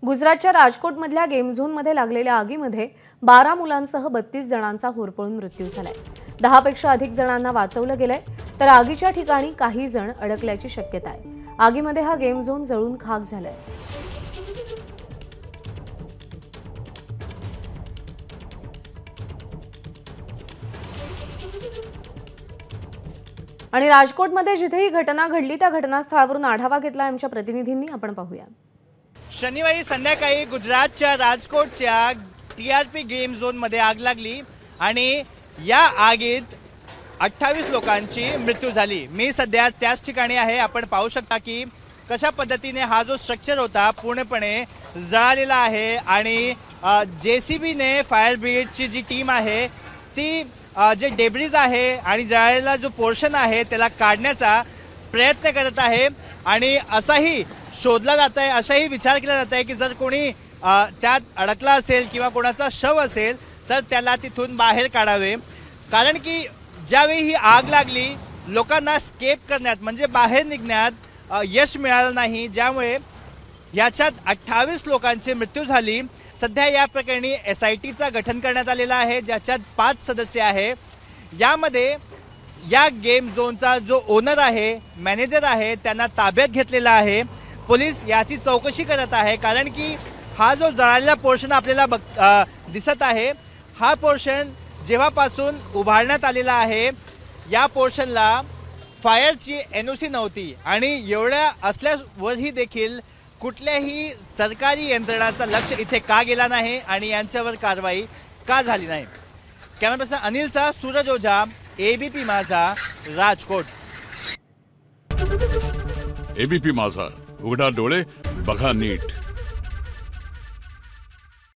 गुजरातच्या राजकोटमधल्या गेम झोनमध्ये लागलेल्या आगीमध्ये 12 मुलांसह 32 जणांचा होरपळून मृत्यू झालाय। 10 पेक्षा अधिक जणांना वाचवलं गेलंय, तर आगीच्या ठिकाणी काही जण अडकल्याची शक्यता आहे। आगीमध्ये हा गेम झोन जळून खाक झालाय। आणि राजकोटमध्ये जिथे ही घटना घडली त्या घटनास्थळावरून आढावा घेतला आमच्या प्रतिनिधींनी। आपण पाहूया। शनिवारी संध्याकाळी गुजरातच्या राजकोटच्या टीआरपी गेम झोन मध्ये आग लागली आणि या आगीत 28 लोकांची मृत्यू झाली। मी सध्या त्याच ठिकाणी आहे। आपण पाहू शकता की कशा पद्धतीने हा जो स्ट्रक्चर होता पूर्णपणे जळालेला आहे आणि जेसीबीने फायर ब्रिगेडची जी टीम आहे ती जे डेब्रिज आहे आणि जळालेला जो पोर्शन आहे त्याला काढण्याचा प्रयत्न करत आहे आणि असाही शोधला जात आहे, असाही विचार केला जात आहे की जर कोणी त्यात अडकला असेल किंवा कोणाचा शव असेल तर त्याला तिथून बाहेर काढावे। कारण की ज्यावेळी ही आग लागली लोकांना स्केप करण्यात म्हणजे बाहेर निघण्यात यश मिळालं नाही, ज्यामुळे याच्यात 28 लोकांची मृत्यू झाली। सध्या या प्रकरणी एसआयटीचा गठन करण्यात आलेला आहे, ज्याच्यात 5 सदस्य आहे। यामध्ये या गेम झोनचा जो ओनर आहे, मॅनेजर आहे, त्यांना ताब्यात घेतलेला आहे। पोलीस याची चौकशी करत आहे, कारण की हा जो जळालेला पोर्शन आपल्याला दिसत आहे हा पोर्शन जेव्हापासून उभारण्यात आलेला आहे या पोर्शनला फायरची एनओसी नव्हती आणि एवढ्या असल्यावरही देखील कुठल्याही सरकारी यंत्रणाचा लक्ष इथे का गेला नाही आणि यांच्यावर कारवाई का झाली नाही। कॅमेरा पर्सन अनिलचा सूरज ओझा, एबीपी माझा, राजकोट। एबीपी माझा, उघडा डोळे बघा नीट।